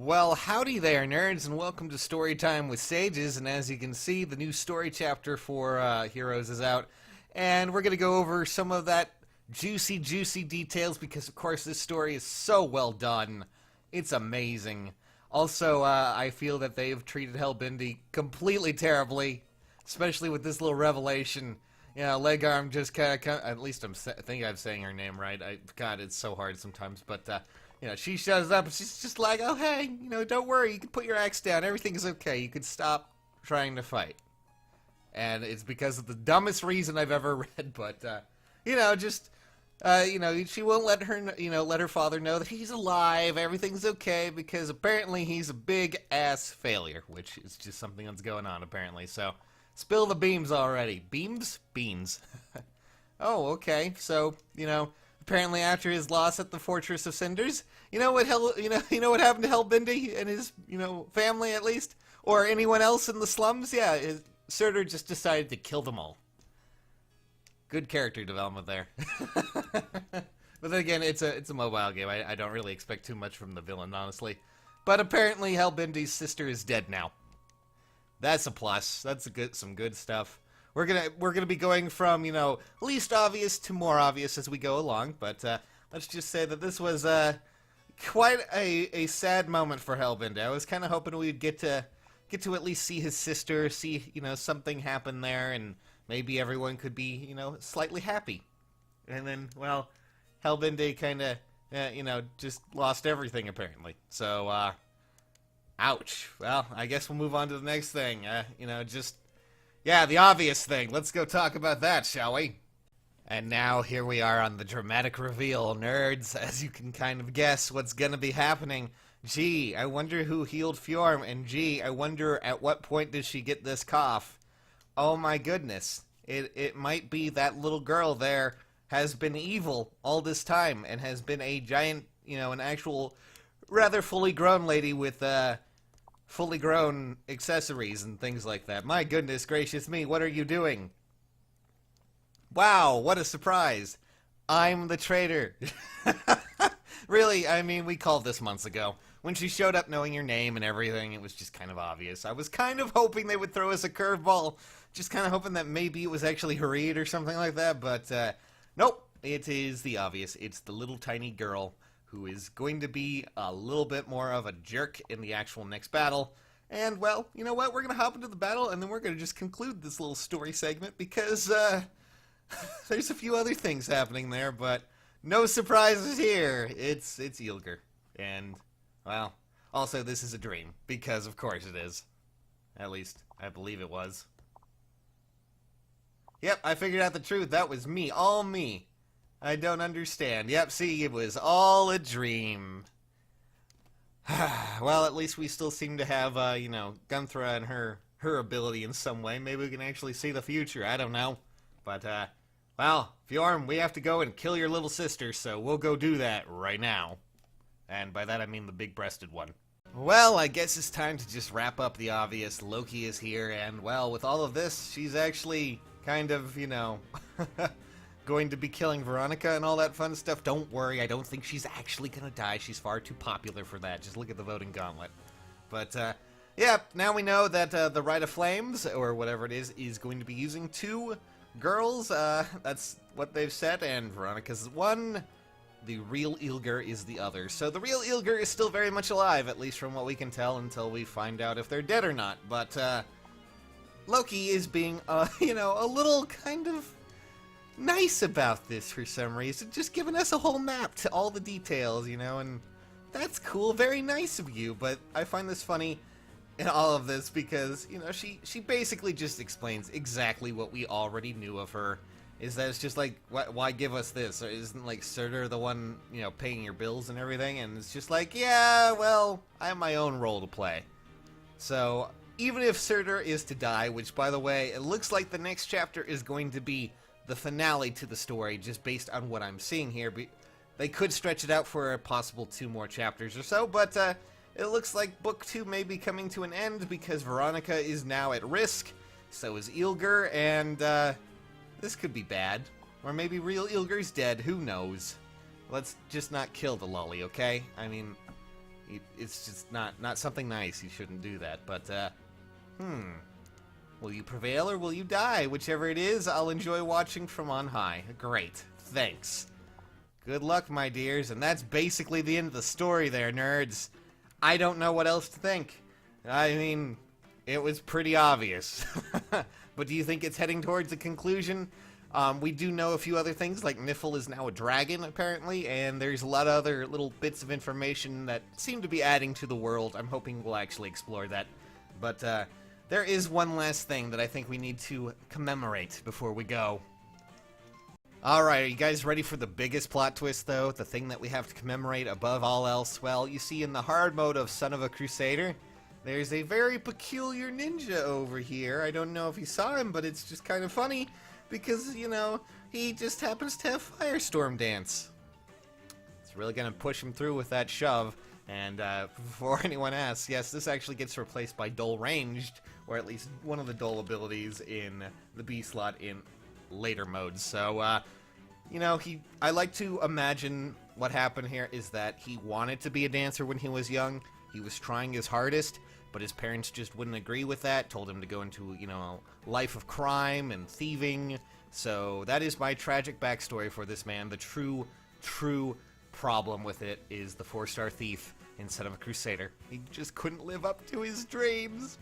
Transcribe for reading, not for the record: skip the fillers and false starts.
Well, howdy there, nerds, and welcome to Storytime with Sages. And as you can see, the new story chapter for Heroes is out, and we're going to go over some of that juicy details because, of course, this story is so well done. It's amazing. Also, I feel that they've treated Hellbindi completely terribly, especially with this little revelation. You know, Legarm just kind of, at least I think I'm saying her name right. God, it's so hard sometimes, but, you know, she shows up and she's just like, oh, hey, you know, don't worry, you can put your axe down, everything is okay, you can stop trying to fight. And it's because of the dumbest reason I've ever read, but, you know, just, you know, she won't let her, you know, let her father know that he's alive, everything's okay, because apparently he's a big-ass failure, which is just something that's going on, apparently, so, spill the beams already. Beams? Beans. Oh, okay, so, you know, apparently after his loss at the Fortress of Cinders, you know what what happened to Hellbindi and his, you know, family at least? Or anyone else in the slums? Yeah, Surtur just decided to kill them all. Good character development there. But then again, it's a mobile game. I don't really expect too much from the villain, honestly. But apparently Hellbindi's sister is dead now. That's a plus. That's some good stuff. We're gonna be going from, you know, least obvious to more obvious as we go along, but let's just say that this was quite a sad moment for Hellbindi. I was kind of hoping we'd get to at least see his sister, see, you know, something happen there, and maybe everyone could be, you know, slightly happy. And then, well, Hellbindi kind of, you know, just lost everything apparently. So, ouch. Well, I guess we'll move on to the next thing. You know, just. Yeah, the obvious thing. Let's go talk about that, shall we? And now, here we are on the dramatic reveal, nerds. As you can kind of guess what's gonna be happening. Gee, I wonder who healed Fjorm, and gee, I wonder at what point did she get this cough. Oh my goodness. It might be that little girl there has been evil all this time, and has been a giant, you know, an actual rather fully grown lady with, fully grown accessories and things like that. My goodness gracious me, what are you doing? Wow, what a surprise. I'm the traitor. Really, I mean, we called this months ago. When she showed up knowing your name and everything, it was just kind of obvious. I was kind of hoping they would throw us a curveball. Just kind of hoping that maybe it was actually Hareed or something like that, but, nope. It is the obvious. It's the little tiny girl who is going to be a little bit more of a jerk in the actual next battle. And, well, you know what? We're going to hop into the battle, and then we're going to just conclude this little story segment, because, there's a few other things happening there, but no surprises here. It's Ylgr. And, well, also this is a dream, because of course it is. At least, I believe it was. Yep, I figured out the truth. That was me. All me. I don't understand. Yep, see, it was all a dream. Well, at least we still seem to have, you know, Gunthra and her ability in some way. Maybe we can actually see the future. I don't know. But, well, Fjorm, we have to go and kill your little sister, so we'll go do that right now. And by that I mean the big-breasted one. Well, I guess it's time to just wrap up the obvious. Loki is here, and, well, with all of this, she's actually kind of, you know... going to be killing Veronica and all that fun stuff. Don't worry, I don't think she's actually gonna die. She's far too popular for that. Just look at the voting gauntlet. But, yeah, now we know that the Rite of Flames, or whatever it is going to be using 2 girls. That's what they've said, and Veronica's one. The real Ylgr is the other. So the real Ylgr is still very much alive, at least from what we can tell, until we find out if they're dead or not. But, Loki is being, you know, a little kind of nice about this for some reason, just giving us a whole map to all the details, you know, and that's cool, very nice of you, but I find this funny in all of this because, you know, she basically just explains exactly what we already knew of her, is that it's just like, why give us this? Or isn't, like, Surtur the one, you know, paying your bills and everything? And it's just like, yeah, well, I have my own role to play. So, even if Surtur is to die, which, by the way, it looks like the next chapter is going to be the finale to the story, just based on what I'm seeing here. They could stretch it out for a possible 2 more chapters or so, but it looks like Book 2 may be coming to an end because Veronica is now at risk, so is Ylgr, and this could be bad. Or maybe real Ylgr's dead, who knows. Let's just not kill the lolly, okay? I mean, It's just not something nice. You shouldn't do that. But, will you prevail or will you die? Whichever it is, I'll enjoy watching from on high. Great. Thanks. Good luck, my dears. And that's basically the end of the story there, nerds. I don't know what else to think. I mean, it was pretty obvious. But do you think it's heading towards a conclusion? We do know a few other things, like Niffle is now a dragon, apparently, and there's a lot of other little bits of information that seem to be adding to the world. I'm hoping we'll actually explore that. But there is one last thing that I think we need to commemorate before we go. Alright, are you guys ready for the biggest plot twist, though? The thing that we have to commemorate above all else? Well, you see, in the hard mode of Son of a Crusader, there's a very peculiar ninja over here. I don't know if you saw him, but it's just kind of funny, because, you know, he just happens to have Firestorm Dance. It's really going to push him through with that shove. And before anyone asks, yes, this actually gets replaced by Dull Ranged, or at least one of the Dull abilities in the B slot in later modes. So, you know, I like to imagine what happened here is that he wanted to be a dancer when he was young. He was trying his hardest, but his parents just wouldn't agree with that, told him to go into, you know, life of crime and thieving. So that is my tragic backstory for this man. The true problem with it is the 4-star thief instead of a crusader. He just couldn't live up to his dreams.